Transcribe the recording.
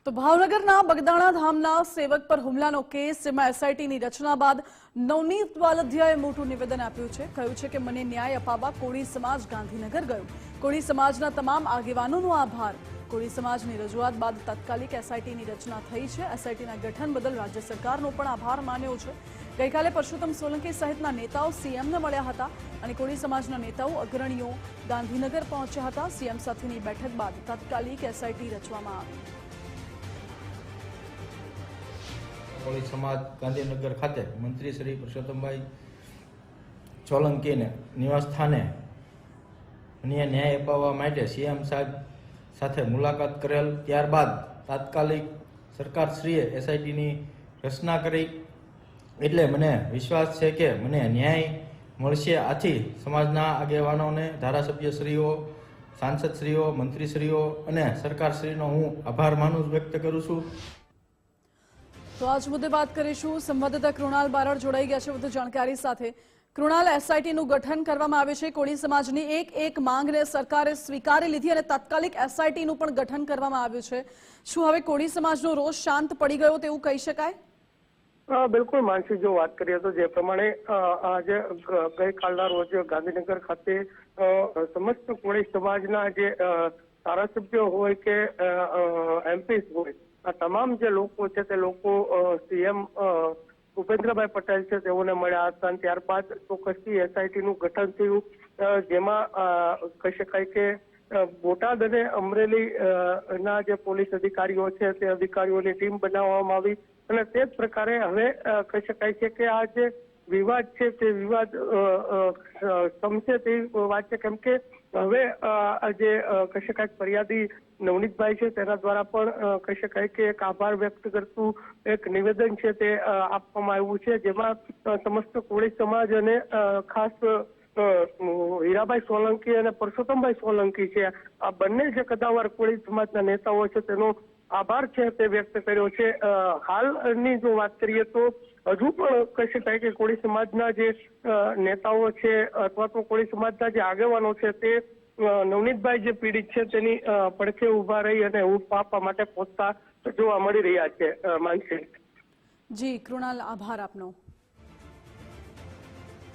તો ભાવનગરના બગદાણા ધામના સેવક પર હુમલાનો કેસ, જેમાં એસઆઈટીની રચના બાદ નવનીત વાલધિયાએ મોટું નિવેદન આપ્યું છે. કહ્યું છે કે મને ન્યાય અપાવવા કોળી સમાજ ગાંધીનગર ગયો. કોળી સમાજના તમામ આગેવાનોનો આભાર. કોળી સમાજની રજૂઆત બાદ તાત્કાલિક એસઆઈટીની રચના થઈ છે. એસઆઈટીના ગઠન બદલ રાજ્ય સરકારનો પણ આભાર માન્યો છે. ગઈકાલે પરસોત્તમ સોલંકી સહિતના નેતાઓ સીએમને મળ્યા હતા અને કોળી સમાજના નેતાઓ અગ્રણીઓ ગાંધીનગર પહોંચ્યા હતા. સીએમ સાથેની બેઠક બાદ તાત્કાલિક એસઆઈટી રચવામાં આવી. કોળી સમાજ ગાંધીનગર ખાતે મંત્રી શ્રી પરસોત્તમભાઈ સોલંકીને નિવાસ સ્થાને ન્યાય અપાવવા માટે સીએમ સાહેબ સાથે મુલાકાત કરેલ. ત્યારબાદ તાત્કાલિક સરકારશ્રીએ એસઆઈટીની રચના કરી. એટલે મને વિશ્વાસ છે કે મને ન્યાય મળશે. આથી સમાજના આગેવાનોને, ધારાસભ્યશ્રીઓ, સાંસદશ્રીઓ, મંત્રીશ્રીઓ અને સરકારશ્રીનો હું આભાર વ્યક્ત કરું છું. તો આજ મુદ્દે વાત કરીશું. સંવાદદાતા કૃણાલ બારડ જોડાઈ ગયા છે વધુ જાણકારી સાથે. કૃણાલ, એસઆઈટીનું ગઠન કરવામાં આવે છે. કોળી સમાજની એક માંગને સરકારે સ્વીકારી લીધી અને તાત્કાલિક એસઆઈટીનું પણ ગઠન કરવામાં આવ્યું છે. શું હવે કોળી સમાજનો રોષ શાંત પડી ગયો તેવું કહી શકાય? બિલકુલ માનસી, જો વાત કરીએ તો જે પ્રમાણે આજે ગઈકાલના રોજ ગાંધીનગર ખાતે સમસ્ત કોળી સમાજના જે ધારાસભ્યો હોય કે એમપી હોય, આ તમામ જે લોકો છે તે લોકો સીએમ ભૂપેન્દ્રભાઈ પટેલ છે તેઓને મળ્યા હતા. ત્યારબાદ ચોક્કસથી એસઆઈટીનું ગઠન થયું, જેમાં કહી શકાય કે બોટાદ અને અમરેલી ના જે પોલીસ અધિકારીઓ છે તે અધિકારીઓની ટીમ બનાવવામાં આવી અને તે જ પ્રકારે હવે કહી શકાય છે કે આ જે વિવાદ છે તે વિવાદ સમશે તેવી વાત છે. કેમ કે હવે જે કહી શકાય ફરિયાદી નવનીતભાઈ છે તેના દ્વારા પણ કહી શકાય કે એક આભાર વ્યક્ત કરતું એક નિવેદન છે તે આપવામાં આવ્યું છે, જેમાં સમસ્ત કોળી સમાજ અને ખાસ હીરાભાઈ સોલંકી અને પરસોત્તમભાઈ સોલંકી છે, આ બંને જે કદાવર કોળી સમાજના નેતાઓ છે તેનો આભાર છે તે વ્યક્ત કર્યો છે. હાલની જો વાત કરીએ તો હજુ પણ કહી શકાય કે કોળી સમાજના જે નેતાઓ છે અથવા તો કોળી સમાજના જે આગેવાનો છે તે નવનીતભાઈ જે પીડિત છે તેની પડખે ઉભા રહી અને ઊભા આપવા માટે પહોંચતા જોવા મળી રહ્યા છે. માનસી. જી કૃણાલ, આભાર આપનો.